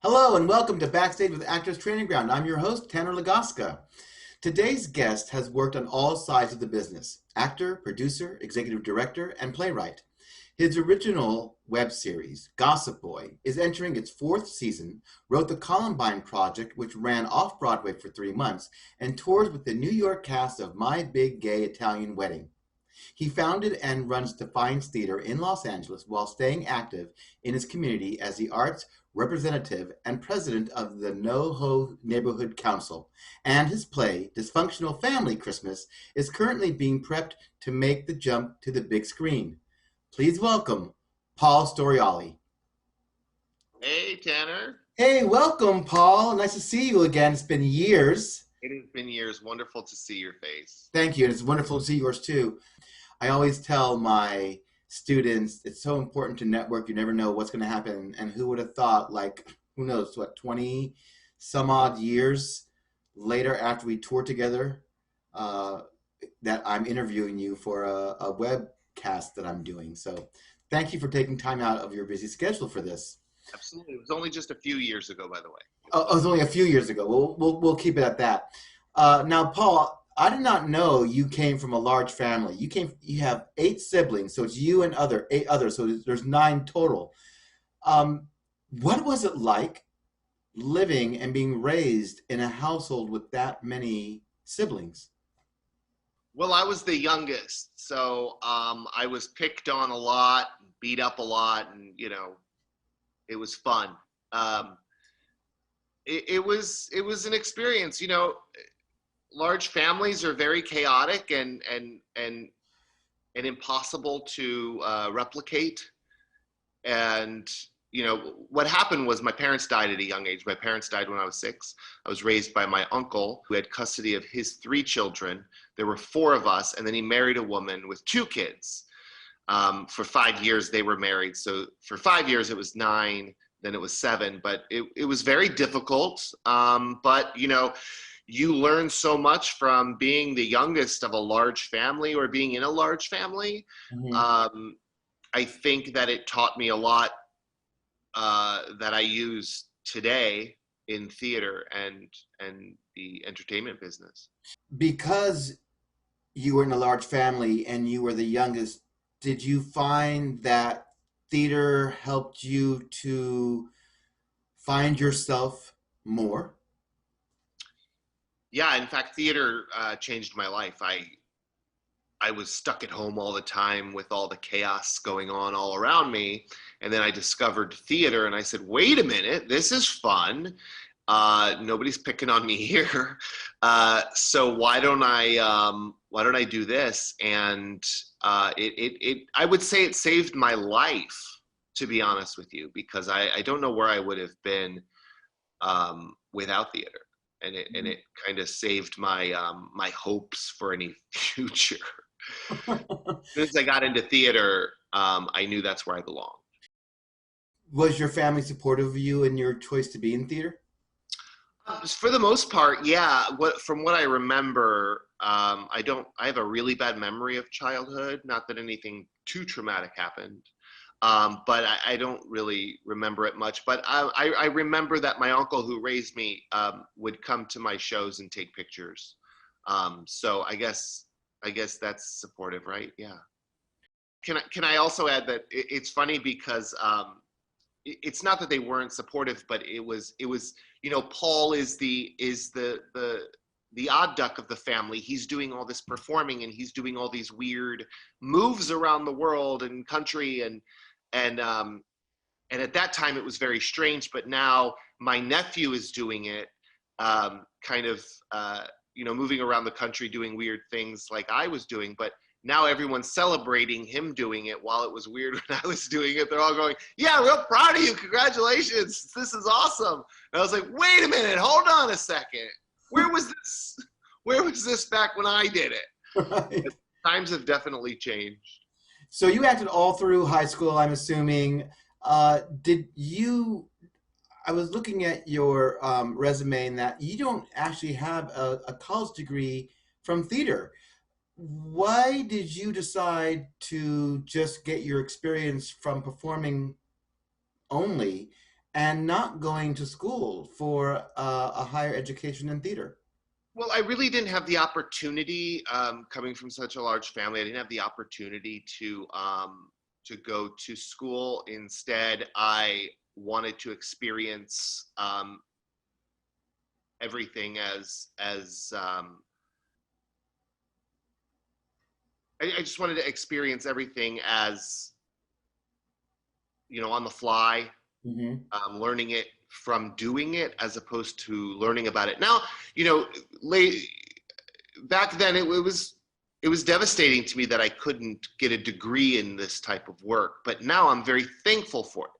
Hello and welcome to Backstage with Actors Training Ground. I'm your host, Tanner Lagaska. Today's guest has worked on all sides of the business: actor, producer, executive director, and playwright. His original web series, Gossip Boy, is entering its fourth season, wrote The Columbine Project, which ran off Broadway for 3 months, and tours with the New York cast of My Big Gay Italian Wedding. He founded and runs Defiance Theater in Los Angeles while staying active in his community as the arts representative and president of the NoHo Neighborhood Council. And his play, Dysfunctional Family Christmas, is currently being prepped to make the jump to the big screen. Please welcome Paul Storiale. Hey, Tanner. Hey, welcome, Paul. Nice to see you again. It's been years. It has been years. Wonderful to see your face. Thank you. And it's wonderful to see yours too. I always tell my students it's so important to network. You never know what's going to happen. And who would have thought, like, who knows, what, 20 some odd years later after we toured together, uh, that I'm interviewing you for a webcast that I'm doing. So thank you for taking time out of your busy schedule for this. Absolutely. It was only just a few years ago, by the way. Oh, it was only a few years ago. We'll keep it at that. Now, Paul, I did not know you came from a large family. You have 8 siblings, so it's you and eight others, so there's 9 total. Um, what was it like living and being raised in a household with that many siblings? Well, I was the youngest, so I was picked on a lot, beat up a lot, and it was fun. Um, it was an experience. Large families are very chaotic and impossible to replicate. And what happened was my parents died at a young age. My parents died when I was 6. I was raised by my uncle, who had custody of his 3 children. There were 4 of us, and then he married a woman with 2 kids. For 5 years they were married, so for 5 years it was 9, then it was 7, but it was very difficult. But you learn so much from being the youngest of a large family or being in a large family. Mhm. um, I think that it taught me a lot that I use today in theater and the entertainment business. Because you were in a large family and you were the youngest, did you find that theater helped you to find yourself more? Yeah, in fact, theater changed my life. I was stuck at home all the time with all the chaos going on all around me. And then I discovered theater and I said, wait a minute, this is fun. Nobody's picking on me here. So why don't I do this? And I would say it saved my life, to be honest with you, because I don't know where I would have been without theater. And it kind of saved my hopes for any future. As soon as I got into theater, I knew that's where I belonged. Was your family supportive of you in your choice to be in theater? For the most part, yeah. From what I remember, I have a really bad memory of childhood. Not that anything too traumatic happened, but I don't really remember it much. But I remember that my uncle who raised me would come to my shows and take pictures. So I guess that's supportive, right? Yeah. Can I also add that it's funny because it's not that they weren't supportive, but it was Paul is the odd duck of the family. He's doing all this performing and he's doing all these weird moves around the world and country and and at that time it was very strange. But now my nephew is doing it, kind of moving around the country doing weird things like I was doing. But now everyone's celebrating him doing it while it was weird when I was doing it. They're all going, yeah, real proud of you. Congratulations. This is awesome. And I was like, wait a minute, hold on a second. Where was this? Where was this back when I did it? Right. But times have definitely changed. So you acted all through high school, I'm assuming. Did you? I was looking at your resume and that you don't actually have a college degree from theater. Why did you decide to just get your experience from performing only and not going to school for a higher education in theater? Well, I really didn't have the opportunity, coming from such a large family. I didn't have the opportunity to go to school. Instead, I wanted to experience everything I just wanted to experience everything as, on the fly, Hmm. learning it from doing it as opposed to learning about it. Now, you know, late back then it was devastating to me that I couldn't get a degree in this type of work, but now I'm very thankful for it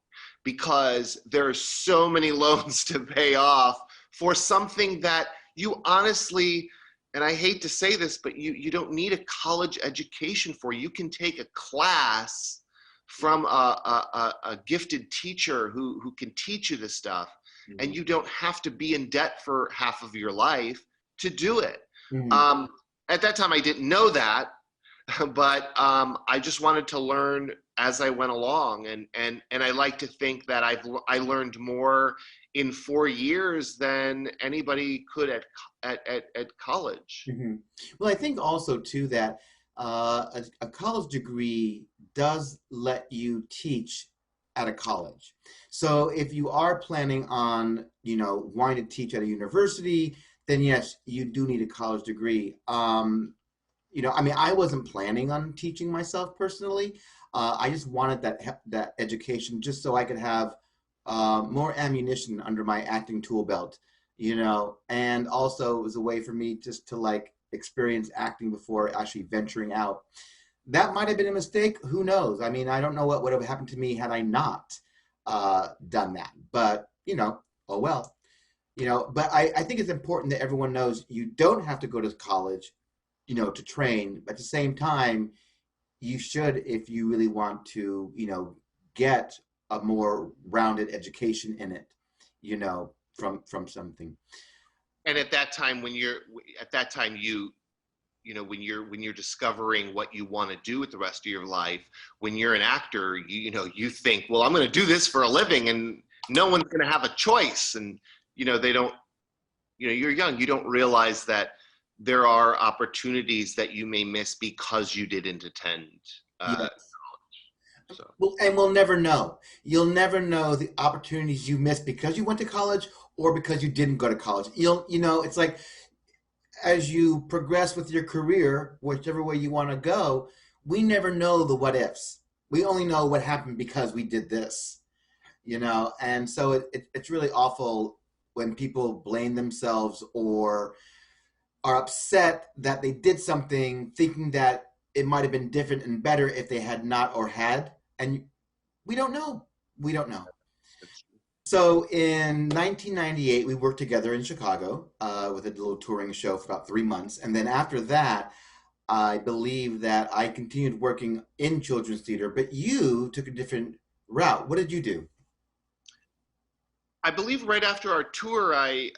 because there are so many loans to pay off for something that you honestly, and I hate to say this, but you don't need a college education for. You can take a class from a gifted teacher who can teach you this stuff, and you don't have to be in debt for half of your life to do it. Hmm. um, at that time I didn't know that, but I just wanted to learn as I went along, and I like to think that I learned more in 4 years than anybody could at college. Hmm. Well, I think also too that a college degree does let you teach at a college. So if you are planning on, wanting to teach at a university, then yes, you do need a college degree. I mean, I wasn't planning on teaching myself personally. I just wanted that education just so I could have more ammunition under my acting tool belt, and also it was a way for me just to like experience acting before actually venturing out. That might have been a mistake. Who knows? I mean, I don't know what would have happened to me had I not done that. But oh well. But I think it's important that everyone knows you don't have to go to college to train. But at the same time, you should, if you really want to, get a more rounded education in it, from something. And at that time, when you're discovering what you want to do with the rest of your life, when you're an actor, you think, well, I'm going to do this for a living, and no one's going to have a choice. And they don't. You're young. You don't realize that there are opportunities that you may miss because you didn't attend. Uh, Yes. so Well, and we'll never know. You'll never know the opportunities you missed because you went to college or because you didn't go to college. It's like as you progress with your career, whichever way you want to go, we never know the what ifs. We only know what happened because we did this, and so it's really awful when people blame themselves or are upset that they did something thinking that it might have been different and better if they had not or had. And we don't know. We don't know. it's, So in 1998, we worked together in Chicago with a little touring show for about 3 months. And then after that, I believe that I continued working in children's theater, but you took a different route. What did you do? I believe right after our tour, I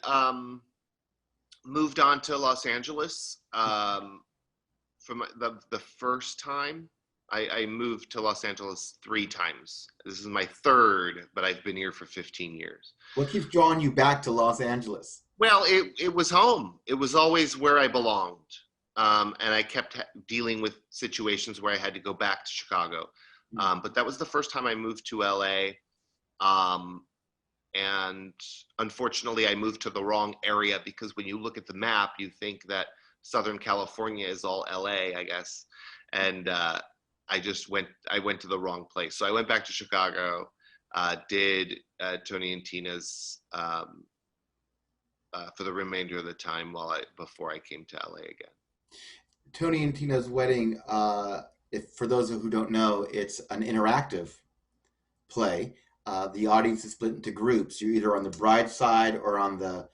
moved on to Los Angeles. From the first time, I moved to Los Angeles 3 times. This is my third, but I've been here for 15 years. What keeps drawing you back to Los Angeles? Well, it was home. It was always where I belonged. And I kept dealing with situations where I had to go back to Chicago. But that was the first time I moved to LA. Um, and unfortunately, I moved to the wrong area because when you look at the map, you think that Southern California is all LA, I guess. And I went to the wrong place. So I went back to Chicago, did Tony and Tina's for the remainder of the time before I came to LA again. Tony and Tina's Wedding, if for those who don't know, it's an interactive play. The audience is split into groups. You're either on the bride side or on the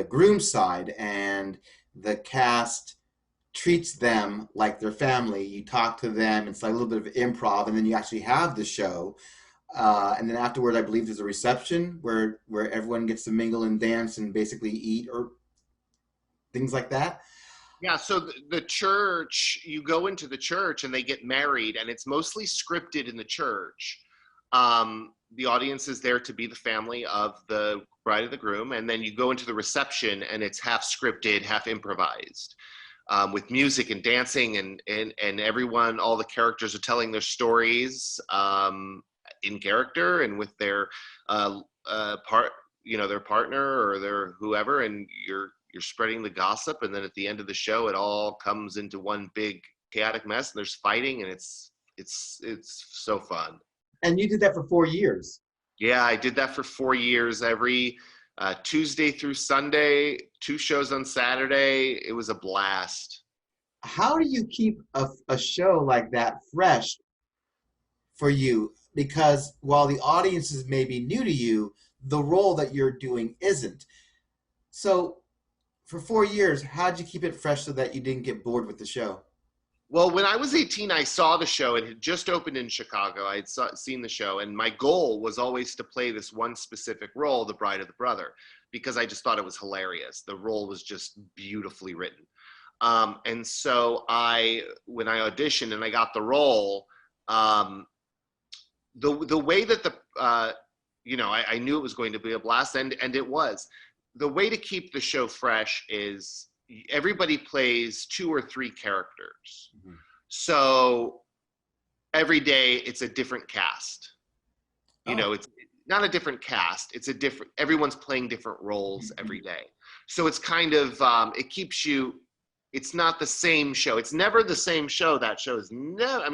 groom side, and the cast treats them like their family. You talk to them. It's like a little bit of improv, and then you actually have the show. And then afterward, I believe there's a reception where everyone gets to mingle and dance and basically eat or things like that. Yeah, so the church, you go into the church and they get married, and it's mostly scripted in the church. the audience is there to be the family of the bride of the groom, and then you go into the reception, and it's half scripted, half improvised, with music and dancing, and everyone, all the characters are telling their stories in character and with their part, their partner or their whoever, and you're spreading the gossip, and then at the end of the show, it all comes into one big chaotic mess, and there's fighting, and it's so fun. And you did that for 4 years. Yeah, I did that for 4 years. Every Tuesday through Sunday, 2 shows on Saturday. It was a blast. How do you keep a show like that fresh for you? Because while the audiences may be new to you, the role that you're doing isn't. So for 4 years, how'd you keep it fresh so that you didn't get bored with the show? Well, when I was 18, I saw the show. It had just opened in Chicago. I had seen the show, and my goal was always to play this one specific role, the bride of the brother, because I just thought it was hilarious. The role was just beautifully written. And so when I auditioned and I got the role, the way that I knew it was going to be a blast, and it was. The way to keep the show fresh is everybody plays 2 or 3 characters. Mm-hmm. So every day it's a different cast. It's not a different cast. It's everyone's playing different roles every day. So it's kind of, it keeps you, it's not the same show. It's never the same show. That show is never,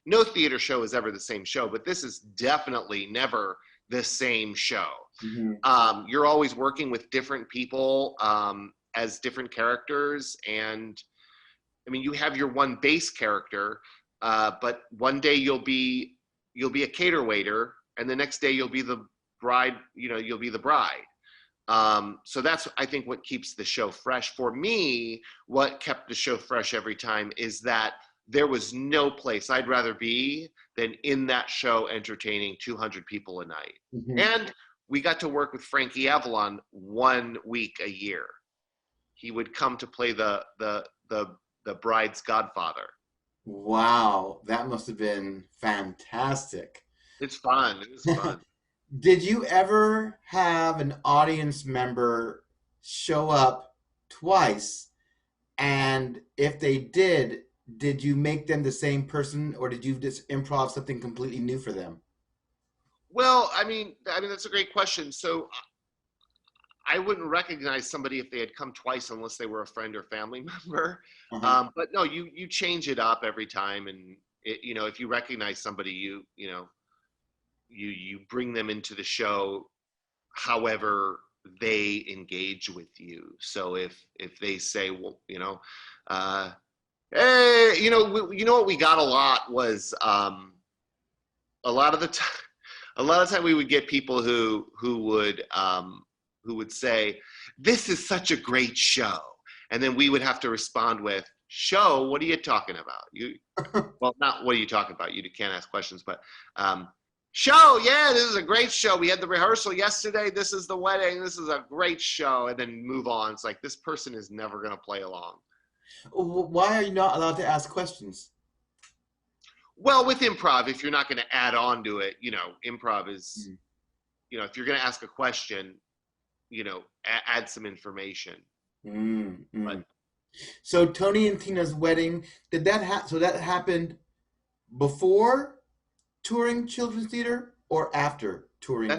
no theater show is ever the same show, but this is definitely never the same show. Mm-hmm. You're always working with different people, as different characters, and you have your one base character, but one day you'll be a cater waiter, and the next day you'll be the bride. You'll be the bride. So that's, I think, what keeps the show fresh. For me, what kept the show fresh every time is that there was no place I'd rather be than in that show entertaining 200 people a night. Mm-hmm. And we got to work with Frankie Avalon 1 week a year. He would come to play the bride's godfather. Wow, that must have been fantastic. It's fun. It was fun. Did you ever have an audience member show up twice? And if they did you make them the same person, or did you just improv something completely new for them? Well, that's a great question. So I wouldn't recognize somebody if they had come twice unless they were a friend or family member. Uh-huh. But no, you change it up every time, and if you recognize somebody, you bring them into the show however they engage with you. So if they say, well, hey, what we got a lot was a lot of time we would get people who would say, "This is such a great show," and then we would have to respond with, "Show? What are you talking about? Well, not what are you talking about? You can't ask questions, but show? Yeah, this is a great show. We had the rehearsal yesterday. This is the wedding. This is a great show," and then move on. It's like, this person is never going to play along. Why are you not allowed to ask questions? Well, with improv, if you're not going to add on to it, improv is, if you're going to ask a question, add some information. Mm-hmm. But, so Tony and Tina's wedding, did that so that happened before touring children's theater or after touring?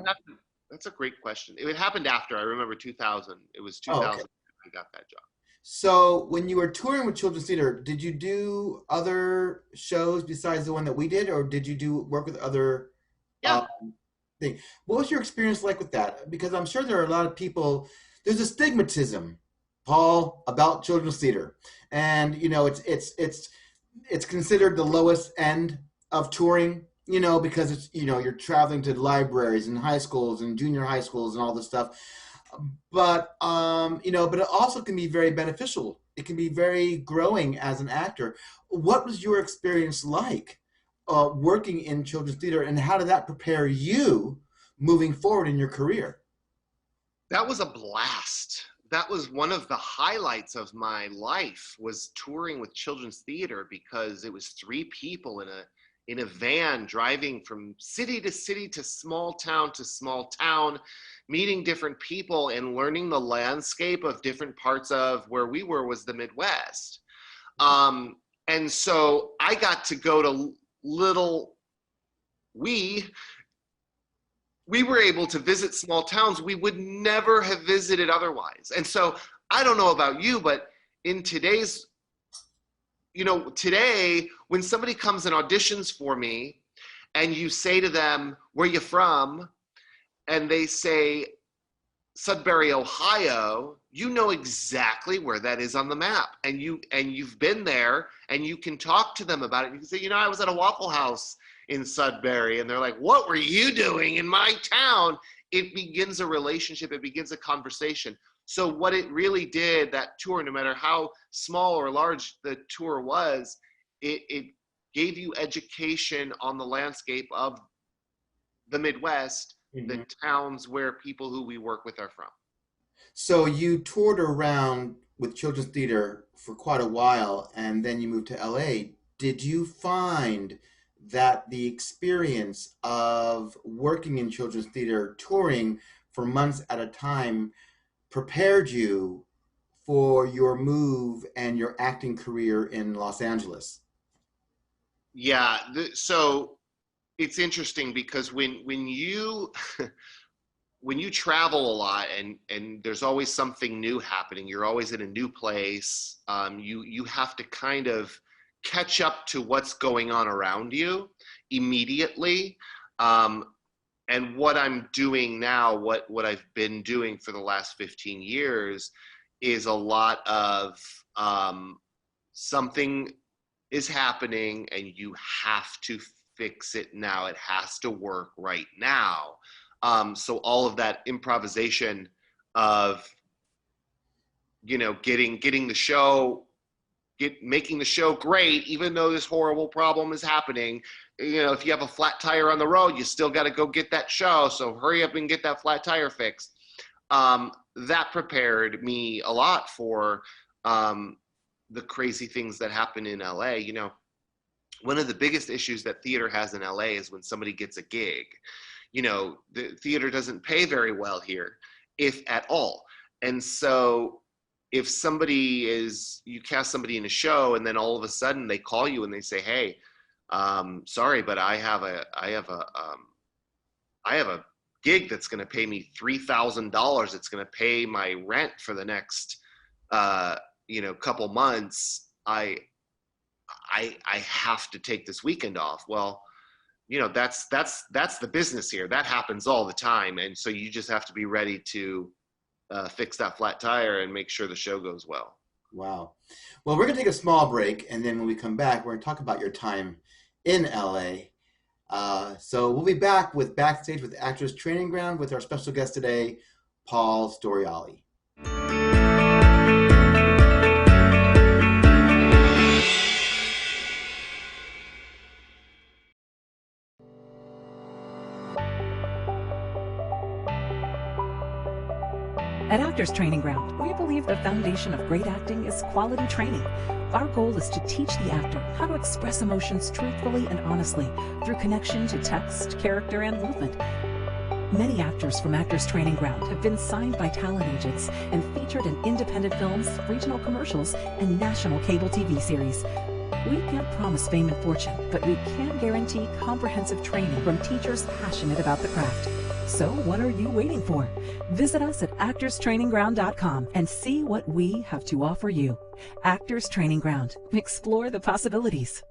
That's a great question. It happened after. I remember 2000. It was 2000 okay. I got that job. So when you were touring with children's theater, did you do other shows besides the one that we did, or did you work with other things? What was your experience like with that? Because I'm sure there are a lot of people, there's a stigmatism, Paul, about children's theater. And, it's considered the lowest end of touring, because it's, you're traveling to libraries and high schools and junior high schools and all this stuff. But, but it also can be very beneficial. It can be very growing as an actor. What was your experience like working in children's theater, and how did that prepare you moving forward in your career? That was a blast. That was one of the highlights of my life, was touring with children's theater, because it was 3 people in a van driving from city to city to small town, meeting different people and learning the landscape of different parts of where we were was the Midwest. And so I got to go to we were able to visit small towns we would never have visited otherwise. And so I don't know about you, but in today's, today, when somebody comes and auditions for me and you say to them, where you from? And they say, Sudbury, Ohio, you know exactly where that is on the map. And you've been there and you can talk to them about it. You can say, I was at a Waffle House in Sudbury, and they're like, what were you doing in my town? It begins a relationship, it begins a conversation. So what it really did, that tour, no matter how small or large the tour was, it gave you education on the landscape of the Midwest, the towns where people who we work with are from. So you toured around with children's theater for quite a while, and then you moved to LA. Did you find that the experience of working in children's theater, touring for months at a time, prepared you for your move and your acting career in Los Angeles? Yeah, so it's interesting because when you when you travel a lot and there's always something new happening, you're always in a new place. You have to kind of catch up to what's going on around you immediately. And what I'm doing now, what I've been doing for the last 15 years, is a lot of something is happening and you have to fix it now. It has to work right now. So all of that improvisation of, getting the show, making the show great, even though this horrible problem is happening. If you have a flat tire on the road, you still got to go get that show. So hurry up and get that flat tire fixed. That prepared me a lot for the crazy things that happen in LA. One of the biggest issues that theater has in LA is when somebody gets a gig. The theater doesn't pay very well here, if at all. And so if you cast somebody in a show and then all of a sudden they call you and they say, hey, sorry, but I have a gig that's going to pay me $3,000. It's going to pay my rent for the next, couple months. I have to take this weekend off. Well, that's the business here. That happens all the time. And so you just have to be ready to fix that flat tire and make sure the show goes well. Wow. Well, we're going to take a small break, and then when we come back, we're going to talk about your time in LA. So we'll be back with Backstage with Actors Training Ground with our special guest today, Paul Storiale. At Actors Training Ground, we believe the foundation of great acting is quality training. Our goal is to teach the actor how to express emotions truthfully and honestly through connection to text, character, and movement. Many actors from Actors Training Ground have been signed by talent agents and featured in independent films, regional commercials, and national cable TV series. We can't promise fame and fortune, but we can guarantee comprehensive training from teachers passionate about the craft. So what are you waiting for? Visit us at actorstrainingground.com and see what we have to offer you. Actors Training Ground. Explore the possibilities.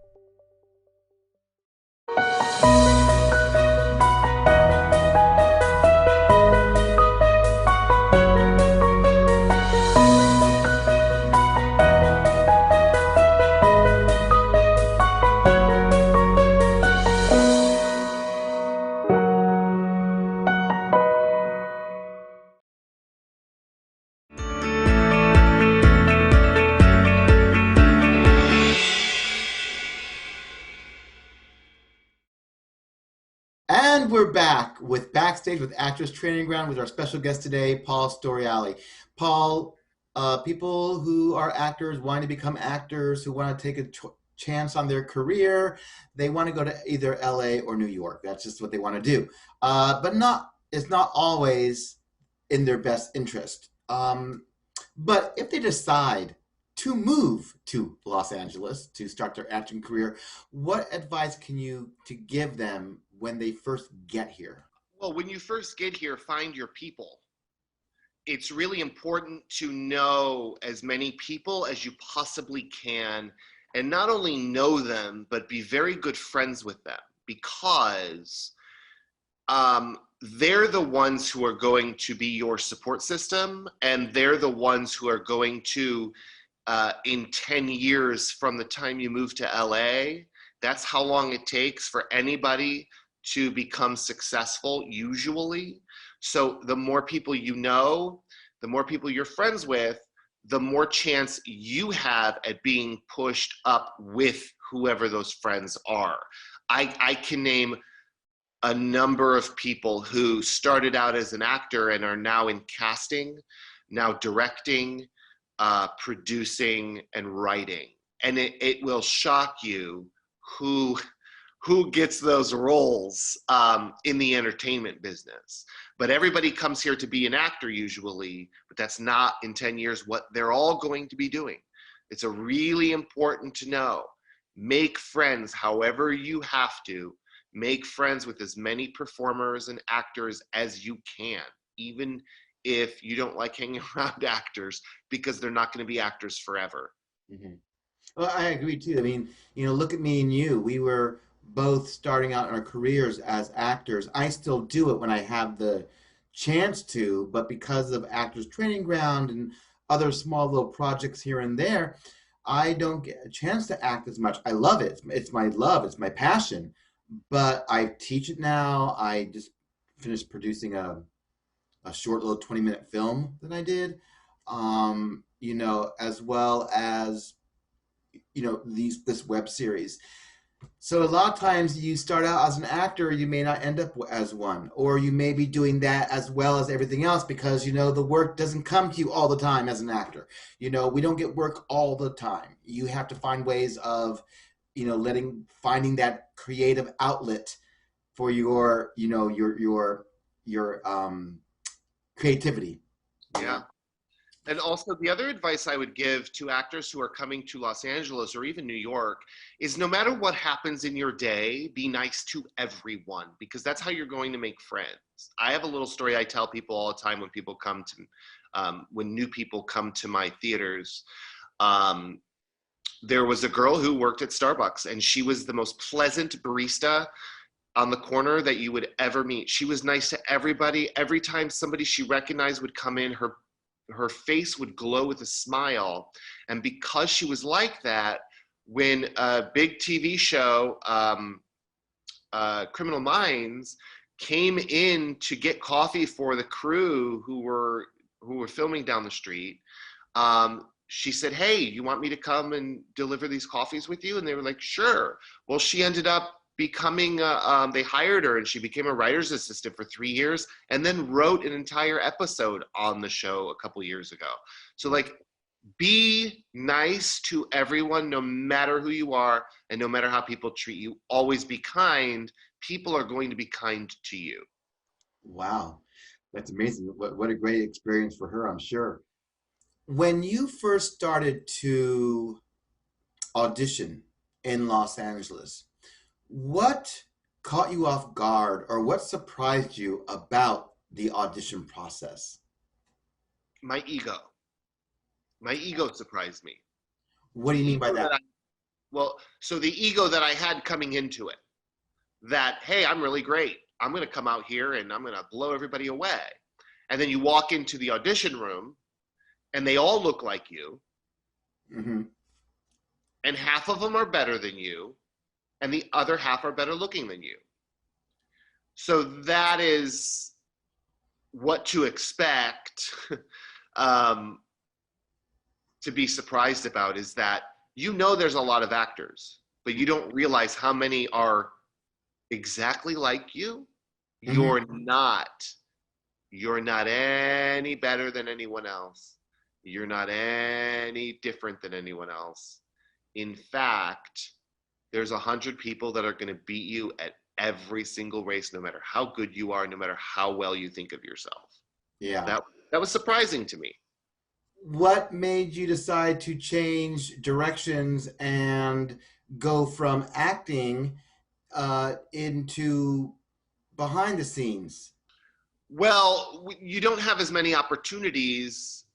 And we're back with Backstage with Actors Training Ground with our special guest today, Paul Storiale. Paul, people who are actors, wanting to become actors, who want to take a chance on their career, they want to go to either LA or New York. That's just what they want to do. But it's not always in their best interest. But if they decide to move to Los Angeles to start their acting career, what advice can you to give them when they first get here? Well, when you first get here, find your people. It's really important to know as many people as you possibly can, and not only know them, but be very good friends with them, because they're the ones who are going to be your support system, and they're the ones who are going to, in 10 years from the time you move to LA, that's how long it takes for anybody to become successful, usually. So the more people you know, the more people you're friends with, the more chance you have at being pushed up with whoever those friends are. I can name a number of people who started out as an actor and are now in casting, now directing, producing, and writing. And it will shock you who gets those roles in the entertainment business. But everybody comes here to be an actor usually, but that's not in 10 years what they're all going to be doing. It's a really important to know. Make friends however you have to. Make friends with as many performers and actors as you can, even if you don't like hanging around actors, because they're not going to be actors forever. Mm-hmm. Well, I agree too. I mean, look at me and you. We were both starting out in our careers as actors. I still do it when I have the chance to, but because of Actors Training Ground and other small little projects here and there, I don't get a chance to act as much. I love it. It's my love. It's my passion. But I teach it now. I just finished producing a short little 20-minute film that I did, as well as this web series. So a lot of times you start out as an actor, you may not end up as one, or you may be doing that as well as everything else because the work doesn't come to you all the time as an actor. We don't get work all the time. You have to find ways of finding that creative outlet for your creativity. Yeah. And also, the other advice I would give to actors who are coming to Los Angeles or even New York is, no matter what happens in your day, be nice to everyone, because that's how you're going to make friends. I have a little story I tell people all the time when people come to, when new people come to my theaters. There was a girl who worked at Starbucks, and she was the most pleasant barista on the corner that you would ever meet. She was nice to everybody. Every time somebody she recognized would come in, her face would glow with a smile. And because she was like that, when a big TV show, Criminal Minds, came in to get coffee for the crew who were filming down the street, she said, "Hey, you want me to come and deliver these coffees with you?" And they were like, "Sure." Well, she ended up becoming, they hired her, and she became a writer's assistant for 3 years, and then wrote an entire episode on the show a couple years ago. So be nice to everyone, no matter who you are, and no matter how people treat you. Always be kind. People are going to be kind to you. Wow, that's amazing. What a great experience for her, I'm sure. When you first started to audition in Los Angeles, what caught you off guard or what surprised you about the audition process? My ego. My ego surprised me. What do you mean by that? So the ego that I had coming into it, that, hey, I'm really great. I'm going to come out here and I'm going to blow everybody away. And then you walk into the audition room and they all look like you. Mm-hmm. And half of them are better than you, and the other half are better looking than you. So that is what to expect. To be surprised about is that there's a lot of actors, but you don't realize how many are exactly like you. Mm-hmm. You're not any better than anyone else. You're not any different than anyone else. in fact, there's 100 people that are going to beat you at every single race, no matter how good you are, no matter how well you think of yourself. Yeah. That was surprising to me. What made you decide to change directions and go from acting into behind the scenes? Well, you don't have as many opportunities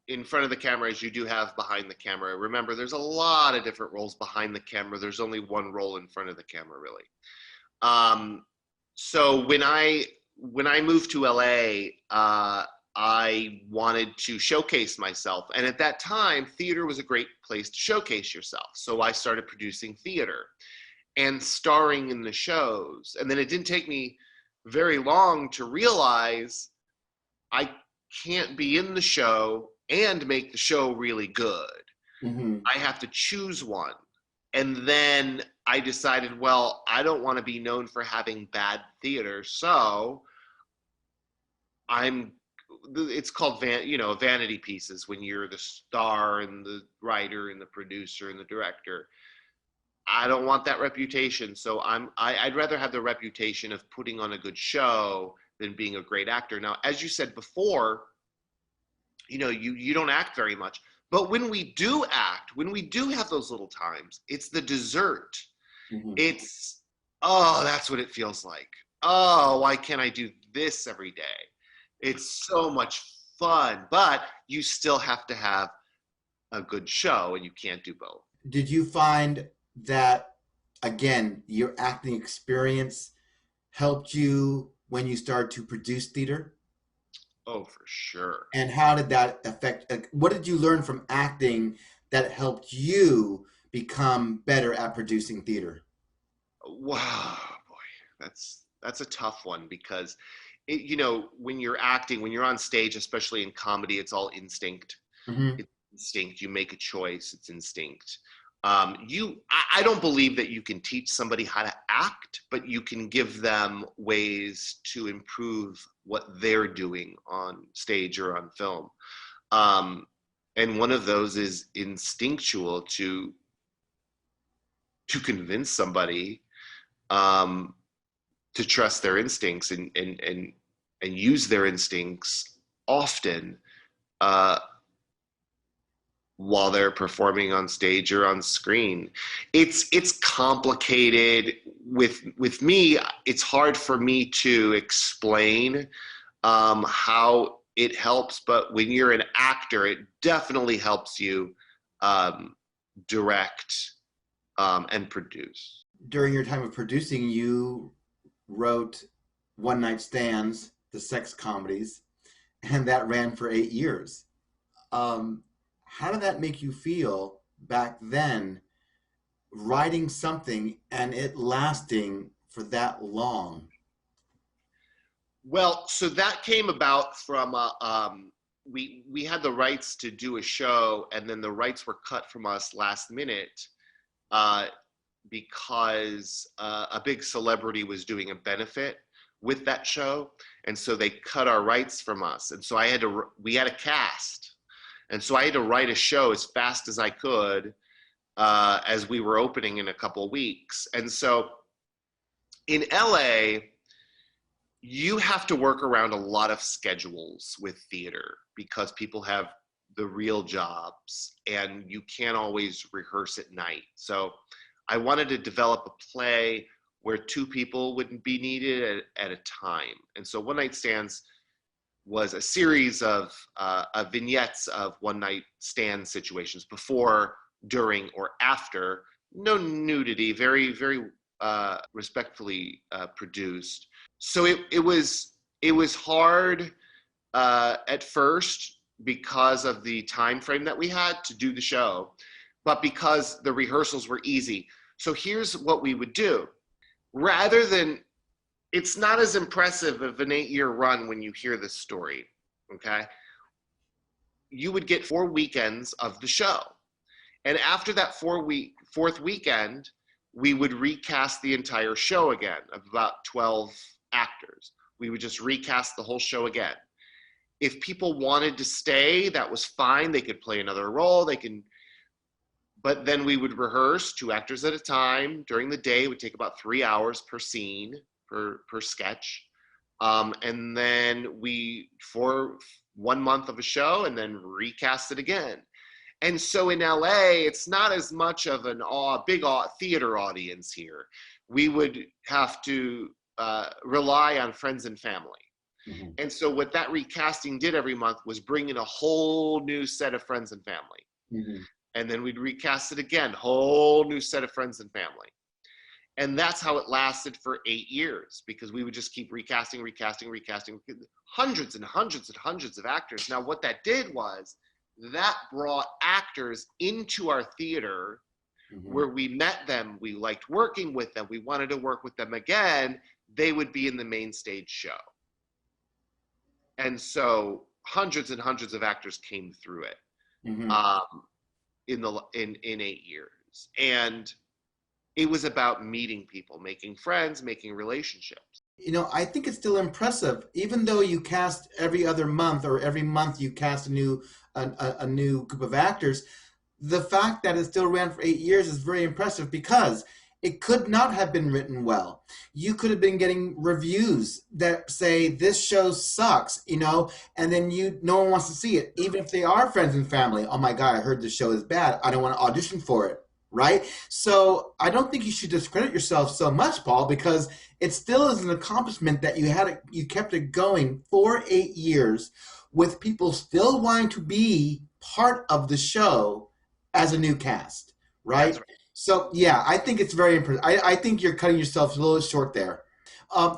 in front of the camera as you do have behind the camera. Remember, there's a lot of different roles behind the camera. There's only one role in front of the camera, really. So when I moved to LA, I wanted to showcase myself, and at that time, theater was a great place to showcase yourself. So I started producing theater and starring in the shows, and then it didn't take me very long to realize I can't be in the show and make the show really good. Mm-hmm. I have to choose one. And then I decided, well, I don't want to be known for having bad theater, so it's called vanity pieces when you're the star and the writer and the producer and the director. I don't want that reputation, so I'd rather have the reputation of putting on a good show than being a great actor. Now, as you said before, you don't act very much, but when we do act, when we do have those little times, it's the dessert. Mm-hmm. It's, oh, that's what it feels like. Oh, why can't I do this every day? It's so much fun, but you still have to have a good show, and you can't do both. Did you find that, again, your acting experience helped you when you started to produce theater? Oh, for sure. And how did that affect, what did you learn from acting that helped you become better at producing theater? Wow, boy, that's a tough one, because when you're acting, when you're on stage, especially in comedy, it's all instinct. Mm-hmm. It's instinct. You make a choice. It's instinct. I don't believe that you can teach somebody how to act, but you can give them ways to improve what they're doing on stage or on film. And one of those is instinctual, to convince somebody to trust their instincts and use their instincts often while they're performing on stage or on screen. It's complicated. With me, it's hard for me to explain how it helps, but when you're an actor, it definitely helps you direct and produce. During your time of producing, you wrote One Night Stands, the sex comedies, and that ran for 8 years. How did that make you feel back then, writing something and it lasting for that long? Well, so that came about from we had the rights to do a show, and then the rights were cut from us last minute because a big celebrity was doing a benefit with that show, and so they cut our rights from us. And so we had a cast, and so I had to write a show as fast as I could as we were opening in a couple of weeks. And so in LA, you have to work around a lot of schedules with theater because people have the real jobs and you can't always rehearse at night. So I wanted to develop a play where 2 people wouldn't be needed at a time. And so One Night Stands was a series of vignettes of one night stand situations, before, during, or after. No nudity, very, very respectfully produced. So it was hard at first because of the time frame that we had to do the show, but because the rehearsals were easy. So here's what we would do. Rather than, it's not as impressive of an 8-year run when you hear this story, okay? You would get 4 weekends of the show. And after that 4th weekend, we would recast the entire show again, of about 12 actors. We would just recast the whole show again. If people wanted to stay, that was fine. They could play another role. but then we would rehearse 2 actors at a time during the day. It would take about 3 hours per scene, per sketch. And then for 1 month of a show, and then recast it again. And so in LA, it's not as much of an big theater audience here. We would have to rely on friends and family. Mm-hmm. And so what that recasting did every month was bring in a whole new set of friends and family. Mm-hmm. And then we'd recast it again, whole new set of friends and family. And that's how it lasted for 8 years, because we would just keep recasting, hundreds and hundreds and hundreds of actors. Now, what that did was that brought actors into our theater, Mm-hmm. where we met them, we liked working with them, we wanted to work with them again. They would be in the main stage show. And so hundreds and hundreds of actors came through it. Mm-hmm. In 8 years. And it was about meeting people, making friends, making relationships. You know, I think it's still impressive, even though you cast every other month, or every month you cast a new group of actors. The fact that it still ran for 8 years is very impressive, because it could not have been written well. You could have been getting reviews that say this show sucks, you know, and then no one wants to see it, even if they are friends and family. Oh my God, I heard this show is bad. I don't want to audition for it, right? So I don't think you should discredit yourself so much, Paul, because it still is an accomplishment that you kept it going for 8 years with people still wanting to be part of the show as a new cast, right? That's right. So, yeah, I think it's very impressive. I think you're cutting yourself a little short there.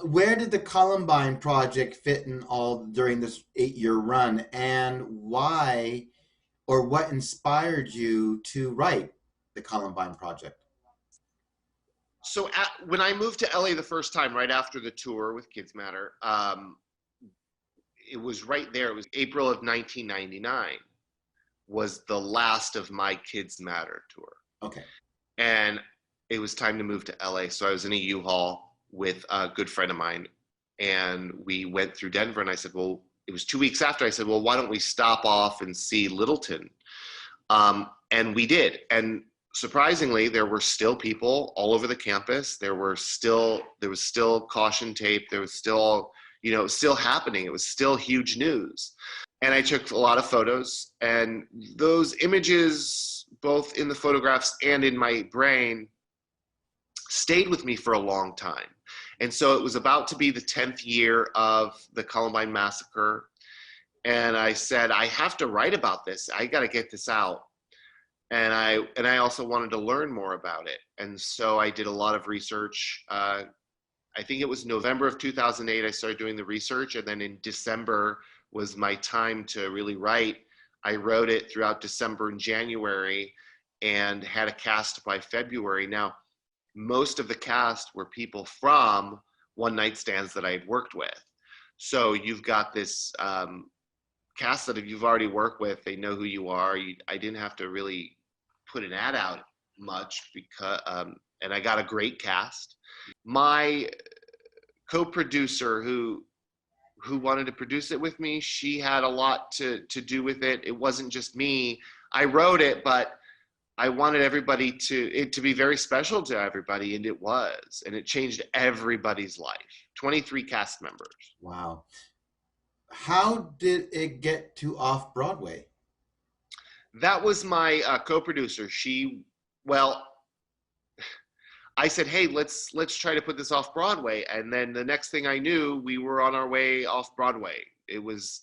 Where did the Columbine Project fit in all during this 8-year run, and why, or what inspired you to write the Columbine Project? So when I moved to LA the first time, right after the tour with Kids Matter, it was right there. It was April of 1999 was the last of my Kids Matter tour. Okay. And it was time to move to LA. So I was in a U-Haul with a good friend of mine, and we went through Denver, and I said, well, it was 2 weeks after. I said, well, why don't we stop off and see Littleton? And we did. And surprisingly, there were still people all over the campus. There was still caution tape. There was still, it was still happening. It was still huge news. And I took a lot of photos, and those images, both in the photographs and in my brain, stayed with me for a long time. And so it was about to be the 10th year of the Columbine Massacre. And I said, I have to write about this. I got to get this out. And I also wanted to learn more about it. And so I did a lot of research. I think it was November of 2008, I started doing the research. And then in December was my time to really write. I wrote it throughout December and January, and had a cast by February. Now, most of the cast were people from one night stands that I had worked with. So you've got this cast that if you've already worked with, they know who you are. I didn't have to really put an ad out much, because, and I got a great cast. My co-producer who wanted to produce it with me, she had a lot to do with it. It wasn't just me. I wrote it, but I wanted everybody to be very special to everybody, and it was. And it changed everybody's life. 23 cast members. Wow. How did it get to off-Broadway? That was my co-producer. I said, hey, let's try to put this off Broadway. And then the next thing I knew, we were on our way off Broadway. It was,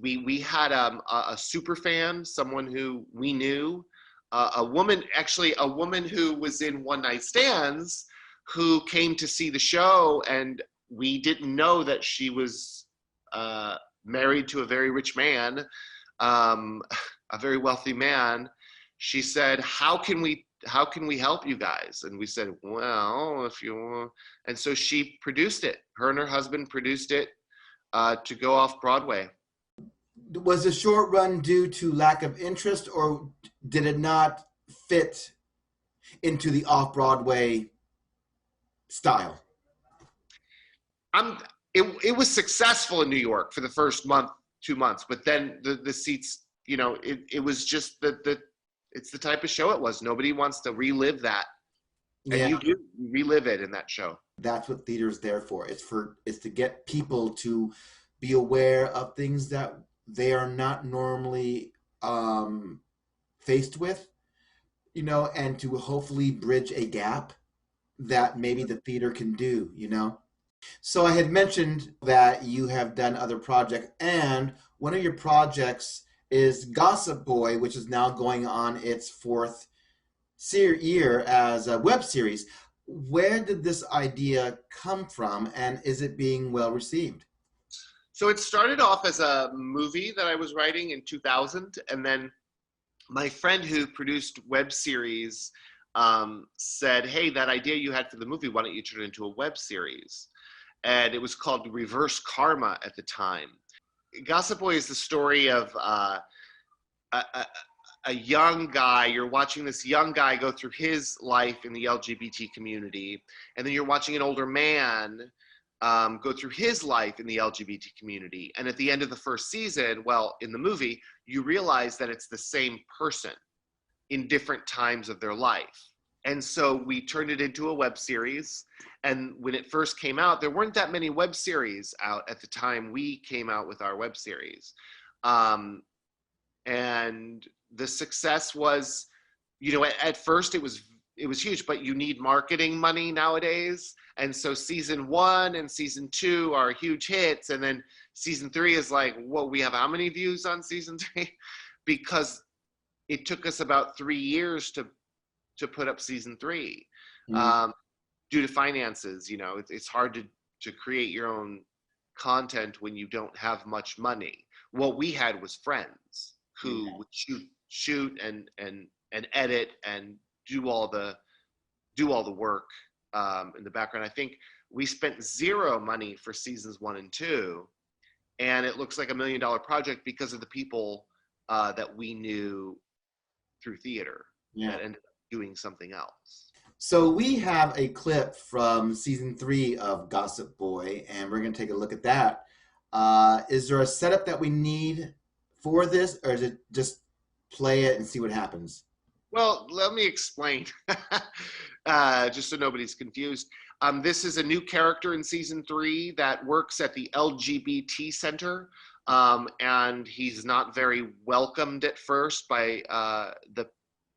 we had a super fan, someone who we knew, a woman who was in One Night Stands, who came to see the show, and we didn't know that she was married to a very rich man, a very wealthy man. She said, how can we help you guys? And we said, well, if you want. And so she produced it. Her and her husband produced it to go off Broadway. Was the short run due to lack of interest, or did it not fit into the off-Broadway style? It was successful in New York for the first month, 2 months, but then the seats, it was just the it's the type of show it was. Nobody wants to relive that. And Yeah, you do relive it in that show. that's what theater's there for. It's to get people to be aware of things that they are not normally faced with, and to hopefully bridge a gap that maybe the theater can do. So I had mentioned that you have done other projects, and one of your projects is Gossip Boy, which is now going on its fourth year as a web series. Where did this idea come from, and is it being well received? So it started off as a movie that I was writing in 2000, and then my friend who produced web series said, "Hey, that idea you had for the movie, why don't you turn it into a web series?" And it was called Reverse Karma at the time. Gossip Boy is the story of a young guy. You're watching this young guy go through his life in the LGBT community, and then you're watching an older man go through his life in the LGBT community. And at the end of the first season, well, in the movie, you realize that it's the same person in different times of their life. And so we turned it into a web series. And when it first came out, there weren't that many web series out at the time we came out with our web series. And the success was, at first it was huge, but you need marketing money nowadays. And so season 1 and season 2 are huge hits. And then season 3 is like, whoa, we have how many views on season 3? Because it took us about 3 years to put up season 3 due to finances. It's hard to create your own content when you don't have much money. What we had was friends who would shoot and edit and do all the work in the background. I think we spent zero money for seasons 1 and 2, and it looks like $1 million project because of the people that we knew through theater that ended up doing something else. So we have a clip from season 3 of Gossip Boy, and we're going to take a look at that. Is there a setup that we need for this, or is it just play it and see what happens? Well, let me explain, just so nobody's confused. This is a new character in season 3 that works at the LGBT Center, and he's not very welcomed at first by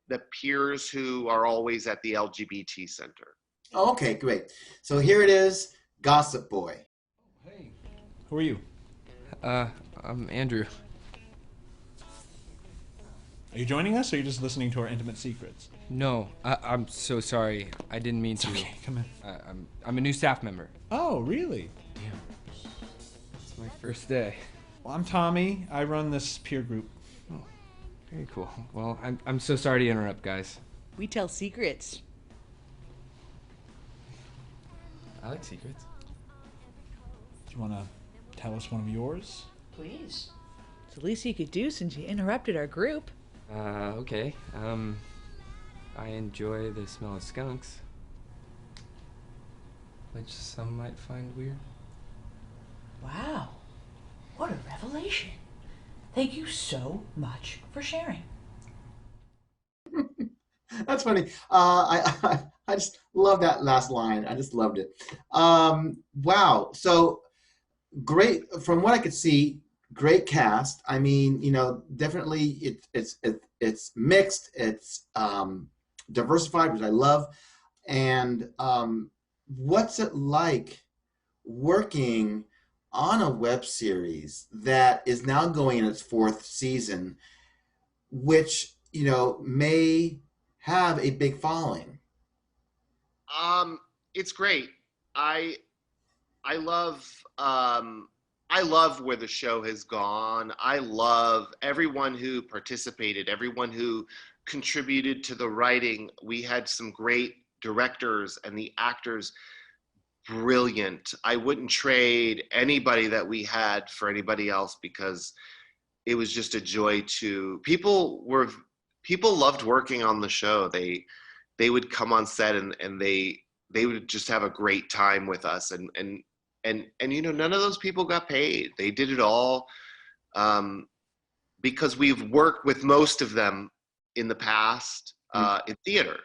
the peers who are always at the LGBT Center. Okay, great. So here it is, Gossip Boy. Hey, who are you? I'm Andrew. Are you joining us, or are you just listening to our intimate secrets? No, I'm so sorry. I didn't mean to. Okay, come in. I'm a new staff member. Oh, really? It's my first day. Well, I'm Tommy. I run this peer group. Oh, very cool. Well, I'm so sorry to interrupt, guys. We tell secrets. I like secrets. Do you want to tell us one of yours? Please. It's the least you could do since you interrupted our group. Okay. I enjoy the smell of skunks, which some might find weird. Wow. What a revelation. Thank you so much for sharing. That's funny. I just love that last line. I just loved it. Wow. So great. From what I could see, great cast. I mean, definitely it's mixed. It's diversified, which I love. And what's it like working on a web series that is now going in its 4th season, which may have a big following? It's great. I love where the show has gone. I love everyone who participated, everyone who contributed to the writing. We had some great directors, and the actors, brilliant. I wouldn't trade anybody that we had for anybody else, because it was just a joy to people loved working on the show. They would come on set and they would just have a great time with us, and none of those people got paid. They did it all because we've worked with most of them in the past in theater.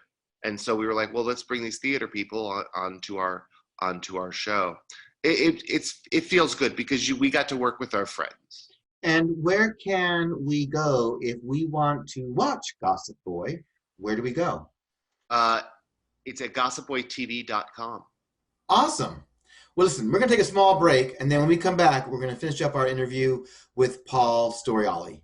And so we were like, well, let's bring these theater people onto our show. It feels good because we got to work with our friends. And where can we go if we want to watch Gossip Boy? Where do we go? It's at gossipboytv.com. Awesome. Well, listen, we're going to take a small break, and then when we come back, we're going to finish up our interview with Paul Storiale.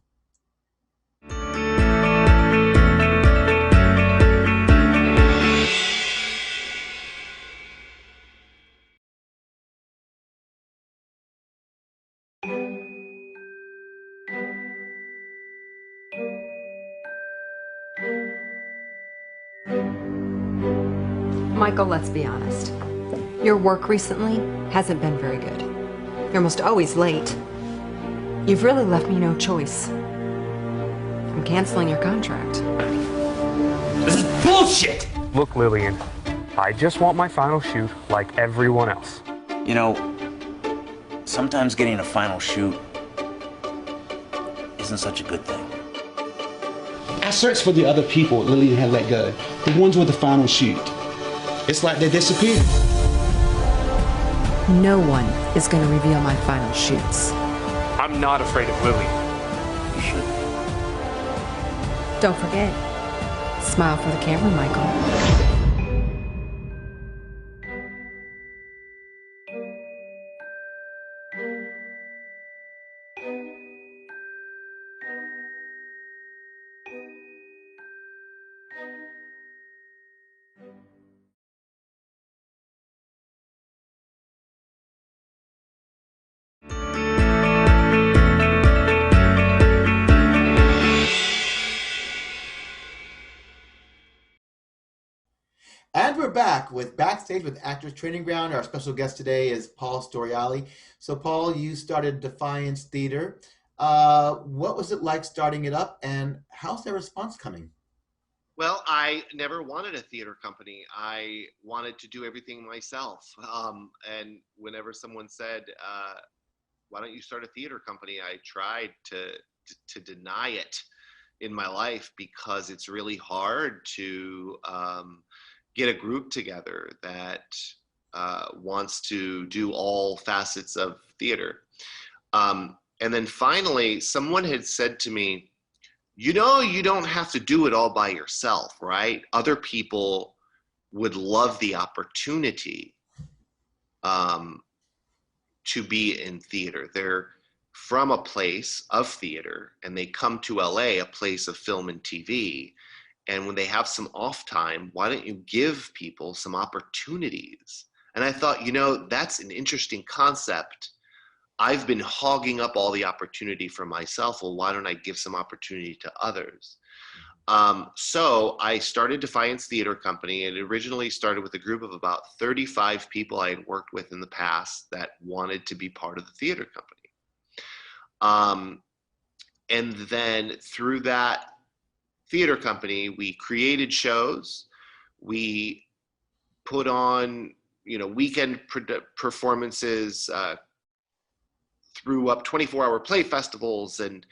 Michael, let's be honest. Your work recently hasn't been very good. You're almost always late. You've really left me no choice. I'm canceling your contract. This is bullshit! Look, Lillian, I just want my final shoot like everyone else. You know, sometimes getting a final shoot isn't such a good thing. I searched for the other people Lillian had let go, the ones with the final shoot. It's like they disappeared. No one is going to reveal my final shoots. I'm not afraid of Lillian. You should. Don't forget, smile for the camera, Michael. And we're back with Backstage with Actors Training Ground. Our special guest today is Paul Storiale. So, Paul, you started Defiance Theater. What was it like starting it up, and how's their response coming? Well, I never wanted a theater company. I wanted to do everything myself. And whenever someone said, why don't you start a theater company, I tried to deny it in my life because it's really hard to get a group together that wants to do all facets of theater. And then finally, someone had said to me, you know, you don't have to do it all by yourself, right? Other people would love the opportunity to be in theater. They're from a place of theater and they come to LA, a place of film and TV. And when they have some off time, why don't you give people some opportunities? And I thought, you know, that's an interesting concept. I've been hogging up all the opportunity for myself. Well, why don't I give some opportunity to others? So I started Defiance Theater Company. It originally started with a group of about 35 people I had worked with in the past that wanted to be part of the theater company. And then through that theater company, we created shows. We put on, you know, weekend performances, threw up 24-hour play festivals and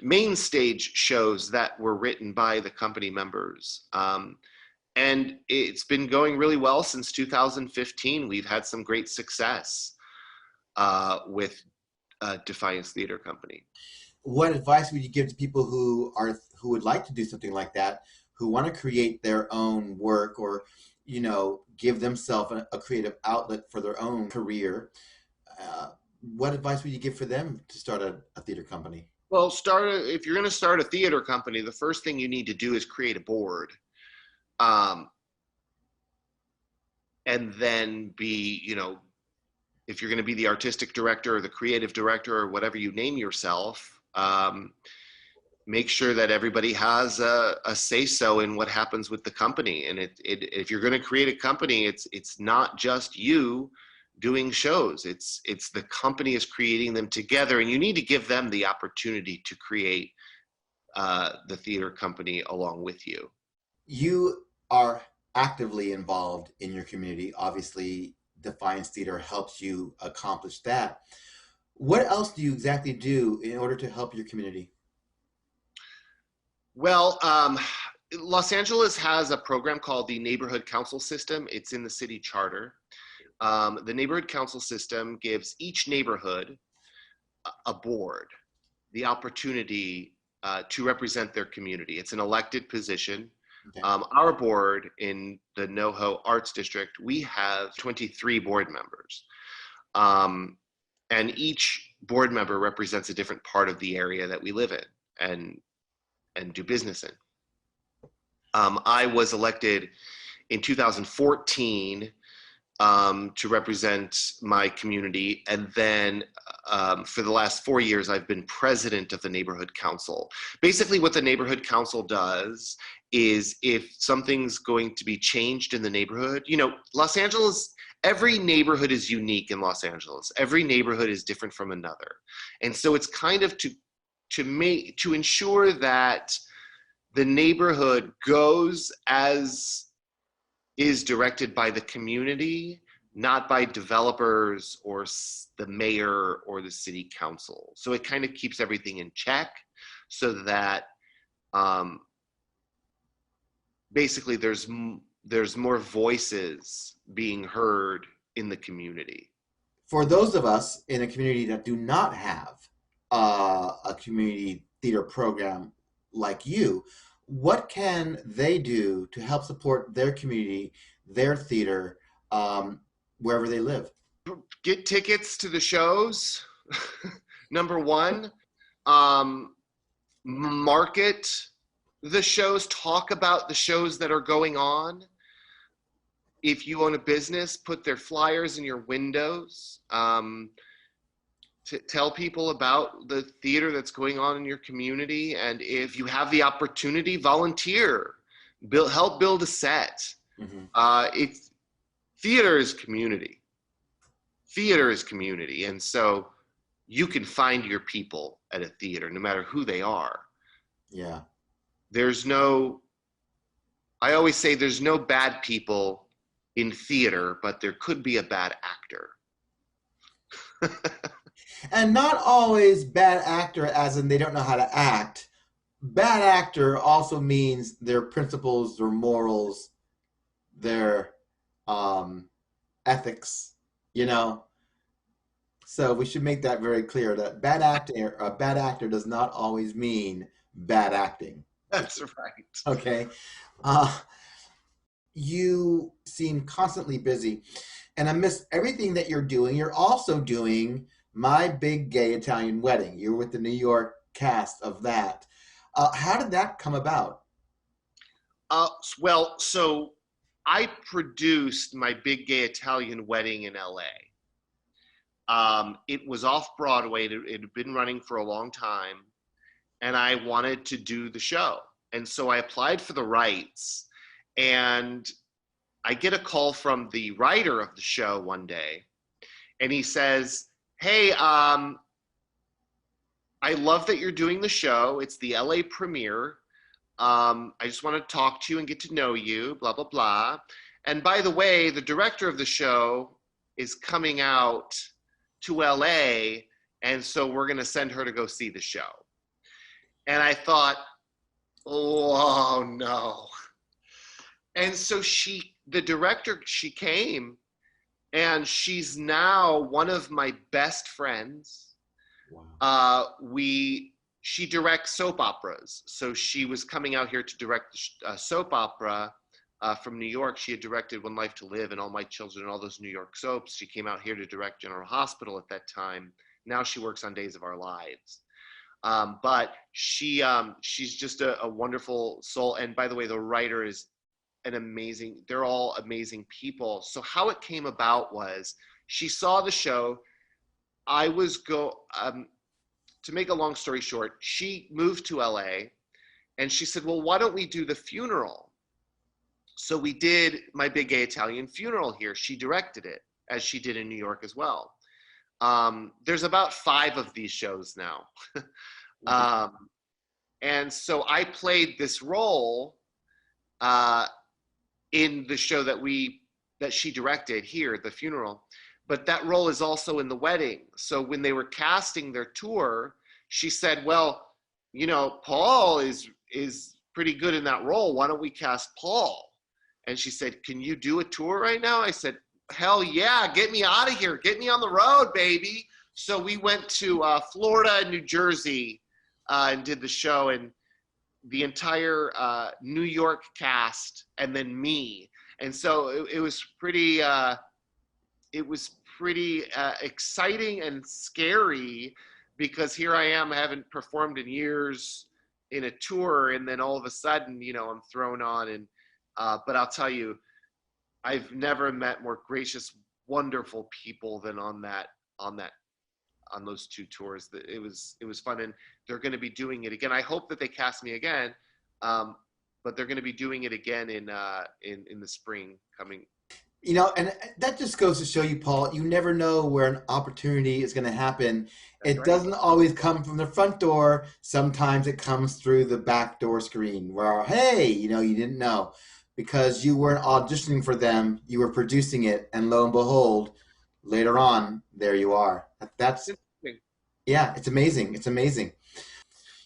main stage shows that were written by the company members. And it's been going really well since 2015. We've had some great success with Defiance Theater Company. What advice would you give to people who would like to do something like that, who want to create their own work or, you know, give themselves a creative outlet for their own career? What advice would you give for them to start a theater company? Well, if you're going to start a theater company, the first thing you need to do is create a board. And then you know, if you're going to be the artistic director or the creative director or whatever you name yourself, make sure that everybody has a say-so in what happens with the company. And if you're going to create a company, it's not just you doing shows. It's the company is creating them together, and you need to give them the opportunity to create the theater company along with you. You are actively involved in your community. Obviously, Defiance Theater helps you accomplish that. What else do you exactly do in order to help your community? Well, Los Angeles has a program called the Neighborhood Council System. It's in the city charter. The Neighborhood Council System gives each neighborhood a board, the opportunity to represent their community. It's an elected position. Okay. Our board in the NoHo Arts District, we have 23 board members. And each board member represents a different part of the area that we live in and do business in. I was elected in 2014 to represent my community. And then for the last 4 years, I've been president of the neighborhood council. Basically what the neighborhood council does is if something's going to be changed in the neighborhood, you know, Los Angeles, every neighborhood is unique in Los Angeles. Every neighborhood is different from another. And so it's kind of to ensure that the neighborhood goes as is directed by the community, not by developers or the mayor or the city council. So it kind of keeps everything in check so that basically there's more voices being heard in the community. For those of us in a community that do not have a community theater program like you, what can they do to help support their community, their theater, wherever they live? Get tickets to the shows, number one. Market the shows, talk about the shows that are going on. If you own a business, put their flyers in your windows. To tell people about the theater that's going on in your community. And if you have the opportunity, volunteer, help build a set. Mm-hmm. Theater is community. Theater is community. And so you can find your people at a theater, no matter who they are. Yeah. I always say there's no bad people in theater, but there could be a bad actor. And not always bad actor as in they don't know how to act. Bad actor also means their principles, their morals, their ethics, you know. So we should make that very clear that a bad actor does not always mean bad acting. That's right. Okay. You seem constantly busy, and I miss everything that you're doing. You're also doing My Big Gay Italian Wedding. You're with the New York cast of that. How did that come about? Well, so I produced My Big Gay Italian Wedding in LA. It was off Broadway. It had been running for a long time, and I wanted to do the show. And so I applied for the rights, and I get a call from the writer of the show one day, and he says, "Hey, I love that you're doing the show. It's the LA premiere. I just want to talk to you and get to know you, blah, blah, blah. And by the way, the director of the show is coming out to LA, and so we're going to send her to go see the show." And I thought, oh no. And so the director, she came, and she's now one of my best friends. Wow. She directs soap operas. So she was coming out here to direct a soap opera from New York. She had directed One Life to Live and All My Children and all those New York soaps. She came out here to direct General Hospital at that time. Now she works on Days of Our Lives. But she's just a wonderful soul. And by the way, the writer is they're all amazing people. So how it came about was she saw the show. To make a long story short, she moved to LA and she said, well, why don't we do the funeral? So we did My Big Gay Italian Funeral here. She directed it, as she did in New York as well. There's about 5 of these shows now. And so I played this role in the show that she directed here, the funeral. But that role is also in the wedding. So when they were casting their tour, she said, well, you know, Paul is pretty good in that role. Why don't we cast Paul? And she said, can you do a tour right now? I said, hell yeah, get me out of here. Get me on the road, baby. So we went to Florida and New Jersey and did the show, and the entire New York cast, and then me. And so it was pretty exciting and scary, because here I am, I haven't performed in years in a tour, and then all of a sudden, you know, I'm thrown on. And but I'll tell you, I've never met more gracious, wonderful people than on those two tours. It was fun, and they're going to be doing it again. I hope that they cast me again, but they're going to be doing it again in the spring coming. You know, and that just goes to show you, Paul, you never know where an opportunity is going to happen. That's It right. doesn't always come from the front door. Sometimes it comes through the back door screen where, hey, you know, you didn't know. Because you weren't auditioning for them, you were producing it, and lo and behold, later on, there you are. That's, yeah, it's amazing. It's amazing.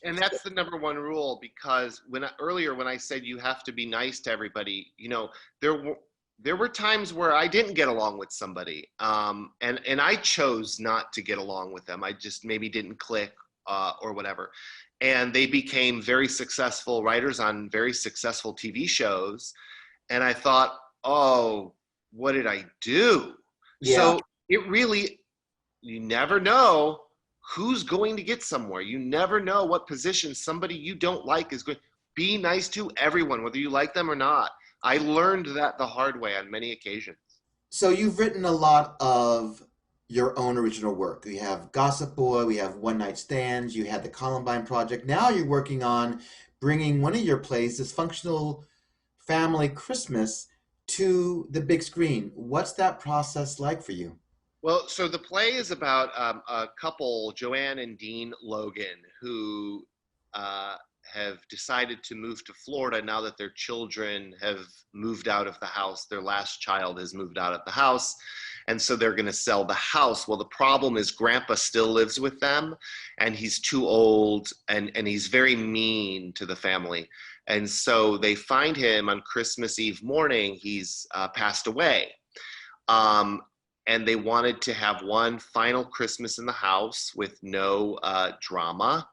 And that's the number one rule, because earlier when I said you have to be nice to everybody, you know, there were times where I didn't get along with somebody, and I chose not to get along with them. I just maybe didn't click or whatever. And they became very successful writers on very successful TV shows. And I thought, oh, what did I do? Yeah. So it really, you never know who's going to get somewhere. You never know what position somebody you don't like is going. Be nice to everyone, whether you like them or not. I learned that the hard way on many occasions. So you've written a lot of your own original work. We have Gossip Boy, we have One Night Stands, you had the Columbine Project. Now you're working on bringing one of your plays, Dysfunctional Family Christmas, to the big screen. What's that process like for you? Well, so the play is about a couple, Joanne and Dean Logan, who have decided to move to Florida now that their children have moved out of the house. Their last child has moved out of the house. And so they're going to sell the house. Well, the problem is Grandpa still lives with them, and he's too old, and he's very mean to the family. And so they find him on Christmas Eve morning. He's passed away. And they wanted to have one final Christmas in the house with no drama.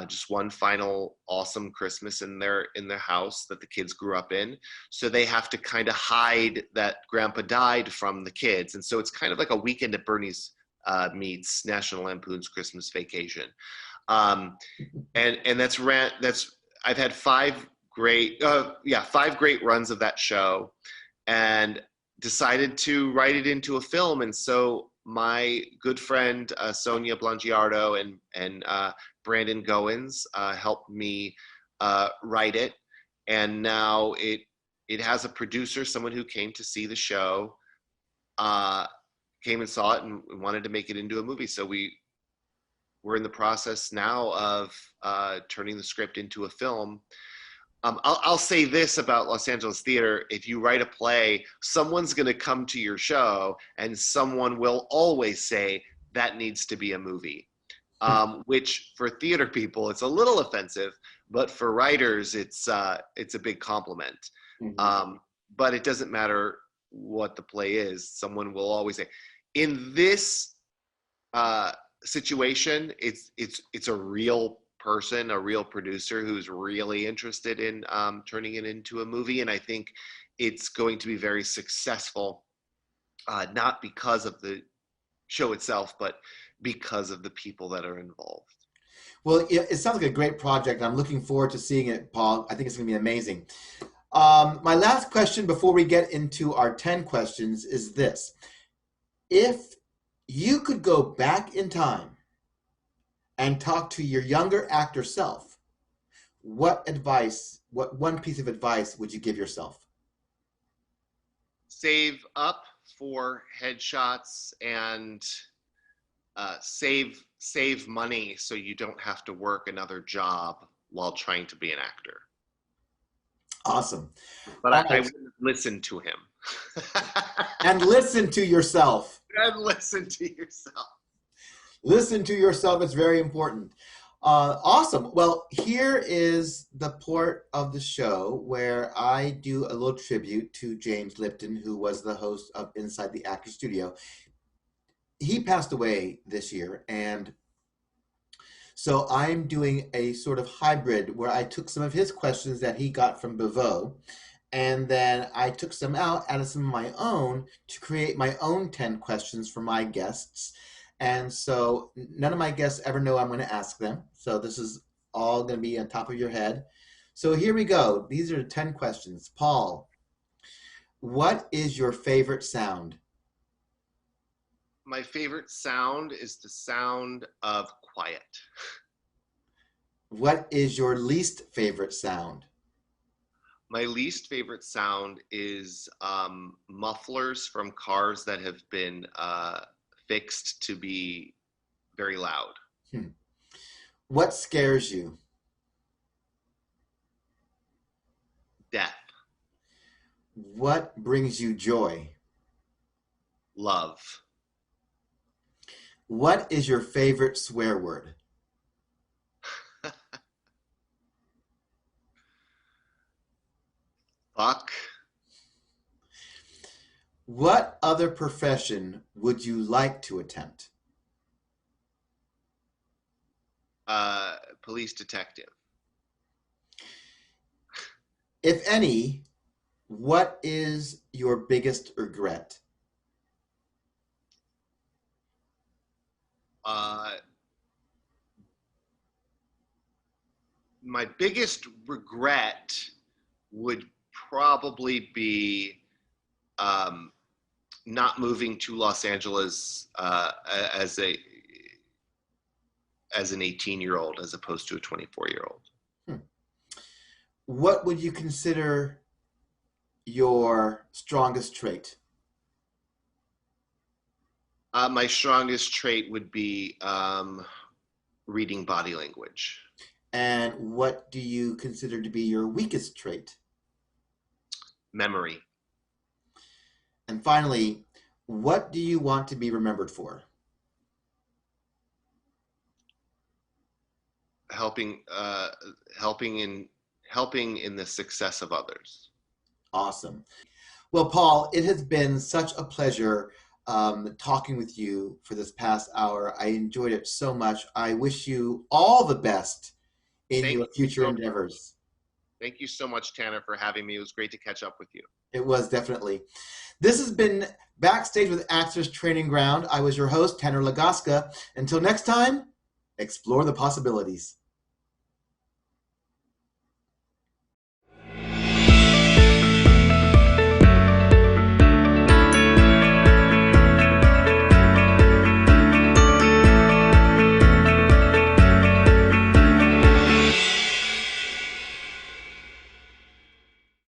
Just one final awesome Christmas in their house that the kids grew up in. So they have to kind of hide that Grandpa died from the kids. And so it's kind of like a Weekend at Bernie's meets National Lampoon's Christmas Vacation. And that's I've had five great runs of that show, and decided to write it into a film. And so my good friend Sonia Blangiardo and Brandon Goins helped me write it, and now it has a producer, someone who came to see the show, came and saw it and wanted to make it into a movie. So we're in the process now of turning the script into a film. I'll say this about Los Angeles theater: if you write a play, someone's going to come to your show, and someone will always say that needs to be a movie. Which for theater people, it's a little offensive, but for writers, it's a big compliment. Mm-hmm. But it doesn't matter what the play is. Someone will always say, in this situation, it's a real person, a real producer who's really interested in turning it into a movie. And I think it's going to be very successful, not because of the show itself, but because of the people that are involved. Well, it sounds like a great project. I'm looking forward to seeing it, Paul. I think it's going to be amazing. My last question before we get into our 10 questions is this. If you could go back in time and talk to your younger actor self, what one piece of advice would you give yourself? Save up for headshots and save money so you don't have to work another job while trying to be an actor. Awesome. But I wouldn't listen to him. And listen to yourself. And listen to yourself. Listen to yourself. It's very important. Awesome. Well, here is the part of the show where I do a little tribute to James Lipton, who was the host of Inside the Actor Studio. He passed away this year, and so I'm doing a sort of hybrid where I took some of his questions that he got from Bevo, and then I took some out, added some of my own to create my own 10 questions for my guests. And so none of my guests ever know I'm going to ask them. So this is all going to be on top of your head. So here we go. These are 10 questions. Paul, what is your favorite sound? My favorite sound is the sound of quiet. What is your least favorite sound? My least favorite sound is mufflers from cars that have been fixed to be very loud. What scares you? Death. What brings you joy? Love. What is your favorite swear word? Fuck. What other profession would you like to attempt? Police detective. If any, what is your biggest regret? My biggest regret would probably be not moving to Los Angeles as an 18-year-old as opposed to a 24-year-old. What would you consider your strongest trait? My strongest trait would be reading body language. And what do you consider to be your weakest trait? Memory. And finally, what do you want to be remembered for? Helping in the success of others. Awesome. Well, Paul, it has been such a pleasure talking with you for this past hour. I enjoyed it so much. I wish you all the best in your future endeavors. Thank you so much, Tanner, for having me. It was great to catch up with you. It was definitely. This has been Backstage with Actors Training Ground. I was your host, Tanner Lagaska. Until next time, explore the possibilities.